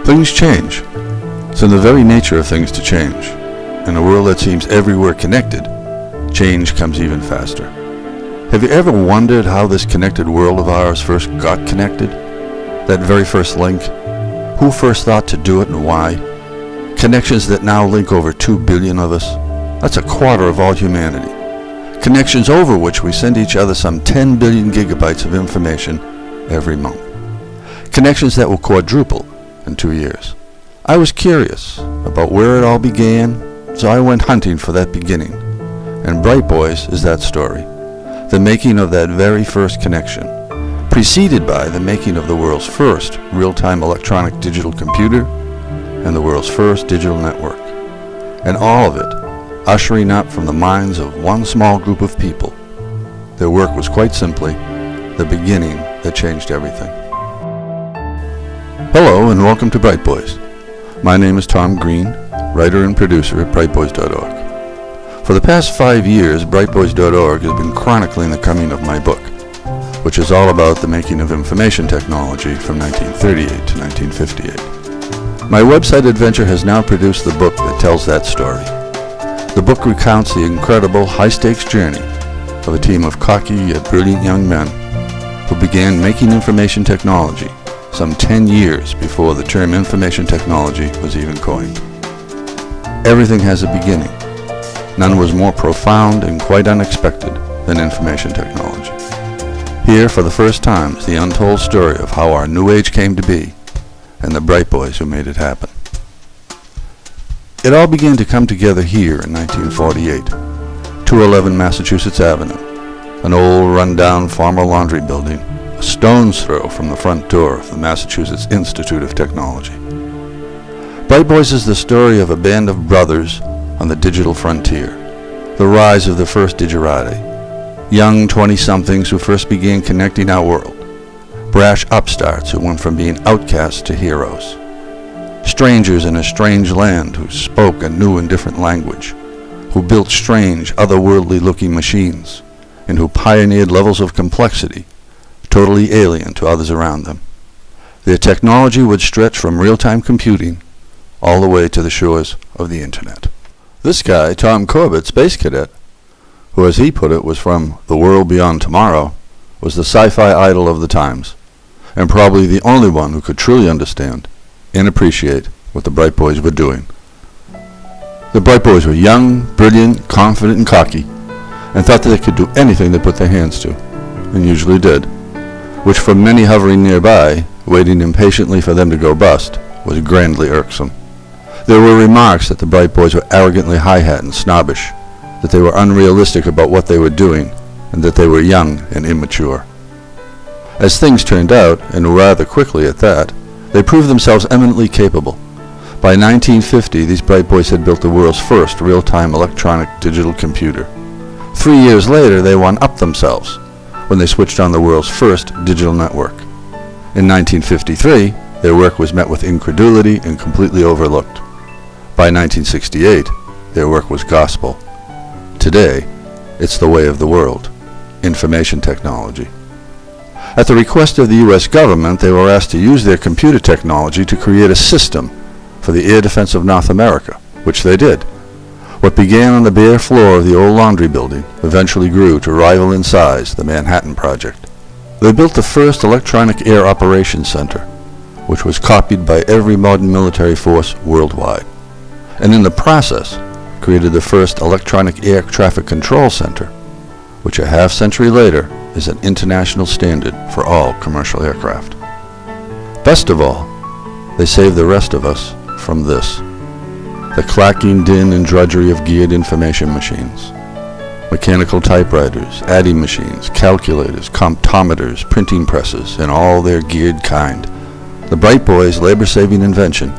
Things change. It's in the very nature of things to change. In a world that seems everywhere connected, change comes even faster. Have you ever wondered how this connected world of ours first got connected? That very first link? Who first thought to do it and why? Connections that now link over 2 billion of us. That's a quarter of all humanity. Connections over which we send each other some 10 billion gigabytes of information every month. Connections that will quadruple in 2 years. I was curious about where it all began, so I went hunting for that beginning. And Bright Boys is that story. The making of that very first connection, preceded by the making of the world's first real-time electronic digital computer and the world's first digital network. And all of it ushering up from the minds of one small group of people. Their work was quite simply the beginning that changed everything. Hello and welcome to Bright Boys. My name is Tom Green, writer and producer at brightboys.org. For the past 5 years, brightboys.org has been chronicling the coming of my book, which is all about the making of information technology from 1938 to 1958. My website adventure has now produced the book that tells that story. The book recounts the incredible high-stakes journey of a team of cocky yet brilliant young men who began making information technology some 10 years before the term information technology was even coined. Everything has a beginning. None was more profound and quite unexpected than information technology. Here, for the first time, is the untold story of how our new age came to be and the Bright Boys who made it happen. It all began to come together here in 1948, 211 Massachusetts Avenue, an old run-down former laundry building, a stone's throw from the front door of the Massachusetts Institute of Technology. Bright Boys is the story of a band of brothers on the digital frontier, the rise of the first digerati, young 20-somethings who first began connecting our world, brash upstarts who went from being outcasts to heroes, strangers in a strange land who spoke a new and different language, who built strange, otherworldly-looking machines, and who pioneered levels of complexity totally alien to others around them. Their technology would stretch from real-time computing all the way to the shores of the Internet. This guy, Tom Corbett, Space Cadet, who as he put it was from the world beyond tomorrow, was the sci-fi idol of the times, and probably the only one who could truly understand and appreciate what the Bright Boys were doing. The Bright Boys were young, brilliant, confident, and cocky, and thought that they could do anything they put their hands to, and usually did, which for many hovering nearby, waiting impatiently for them to go bust, was grandly irksome. There were remarks that the Bright Boys were arrogantly hi-hat and snobbish, that they were unrealistic about what they were doing, and that they were young and immature. As things turned out, and rather quickly at that, they proved themselves eminently capable. By 1950, these Bright Boys had built the world's first real-time electronic digital computer. 3 years later, they one-upped themselves when they switched on the world's first digital network. In 1953, their work was met with incredulity and completely overlooked. By 1968, their work was gospel. Today, it's the way of the world, information technology. At the request of the U.S. government, they were asked to use their computer technology to create a system for the air defense of North America, which they did. What began on the bare floor of the old laundry building eventually grew to rival in size the Manhattan Project. They built the first electronic air operations center, which was copied by every modern military force worldwide, and in the process created the first electronic air traffic control center, which a half-century later is an international standard for all commercial aircraft. Best of all, they saved the rest of us from this: the clacking din and drudgery of geared information machines, mechanical typewriters, adding machines, calculators, comptometers, printing presses, and all their geared kind. The Bright Boys' labor-saving invention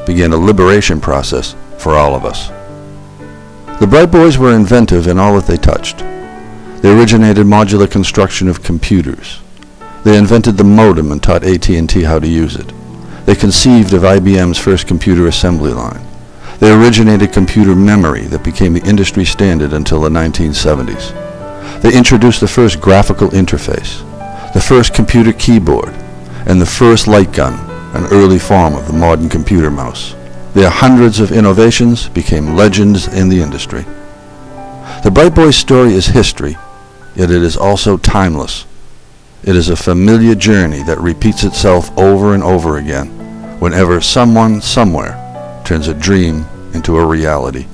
began a liberation process for all of us. The Bright Boys were inventive in all that they touched. They originated modular construction of computers. They invented the modem and taught AT&T how to use it. They conceived of IBM's first computer assembly line. They originated computer memory that became the industry standard until the 1970s. They introduced the first graphical interface, the first computer keyboard, and the first light gun an early form of the modern computer mouse. Their hundreds of innovations became legends in the industry. The Bright Boys story is history, yet it is also timeless. It is a familiar journey that repeats itself over and over again whenever someone somewhere turns a dream into a reality.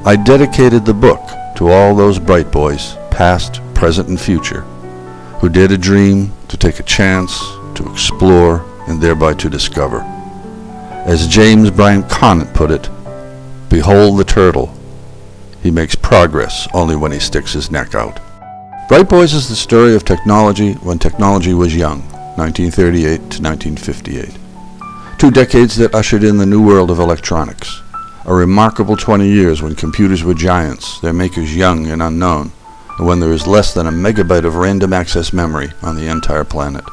I dedicated the book to all those Bright Boys, past, present, and future, who dared to dream, to take a chance, to explore, and thereby to discover. As James Bryant Conant put it, "Behold the turtle. He makes progress only when he sticks his neck out." Bright Boys is the story of technology when technology was young, 1938 to 1958. 2 decades that ushered in the new world of electronics. A remarkable 20 years when computers were giants, their makers young and unknown, and when there is less than a megabyte of random access memory on the entire planet.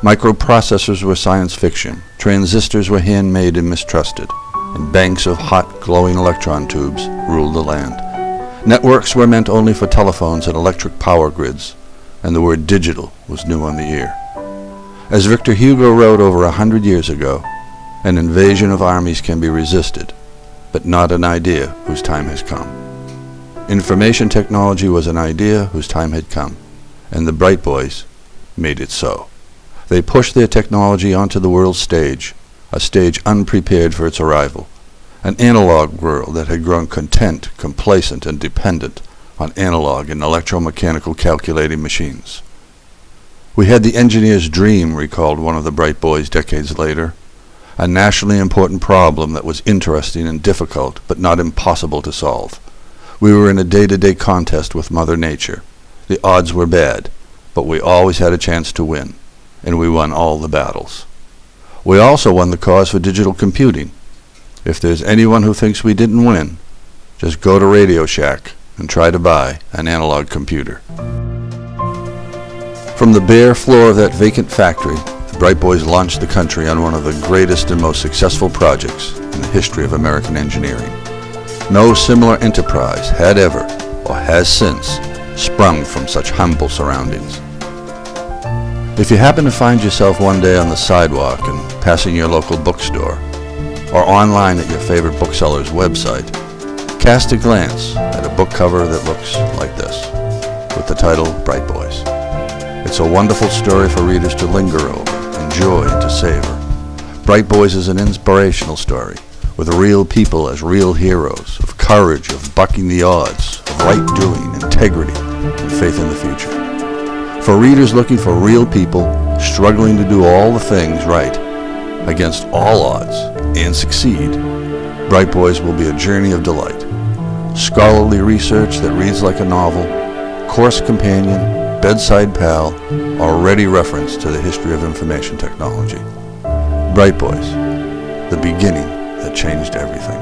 Microprocessors were science fiction, transistors were handmade and mistrusted, and banks of hot, glowing electron tubes ruled the land. Networks were meant only for telephones and electric power grids, and the word digital was new on the ear. As Victor Hugo wrote over 100 years ago, an invasion of armies can be resisted, but not an idea whose time has come. Information technology was an idea whose time had come, and the Bright Boys made it so. They pushed their technology onto the world stage, a stage unprepared for its arrival, an analog world that had grown content, complacent, and dependent on analog and electromechanical calculating machines. "We had the engineer's dream," recalled one of the Bright Boys decades later, "a nationally important problem that was interesting and difficult, but not impossible to solve. We were in a day-to-day contest with Mother Nature. The odds were bad, but we always had a chance to win, and we won all the battles. We also won the cause for digital computing. If there's anyone who thinks we didn't win, just go to Radio Shack and try to buy an analog computer." From the bare floor of that vacant factory, the Bright Boys launched the country on one of the greatest and most successful projects in the history of American engineering. No similar enterprise had ever, or has since, sprung from such humble surroundings. If you happen to find yourself one day on the sidewalk and passing your local bookstore, or online at your favorite bookseller's website, cast a glance at a book cover that looks like this, with the title Bright Boys. It's a wonderful story for readers to linger over, enjoy, and to savor. Bright Boys is an inspirational story, with real people as real heroes, of courage, of bucking the odds, of right doing, integrity, and faith in the future. For readers looking for real people struggling to do all the things right against all odds and succeed, Bright Boys will be a journey of delight. Scholarly research that reads like a novel, course companion, bedside pal, or ready reference to the history of information technology. Bright Boys, the beginning that changed everything.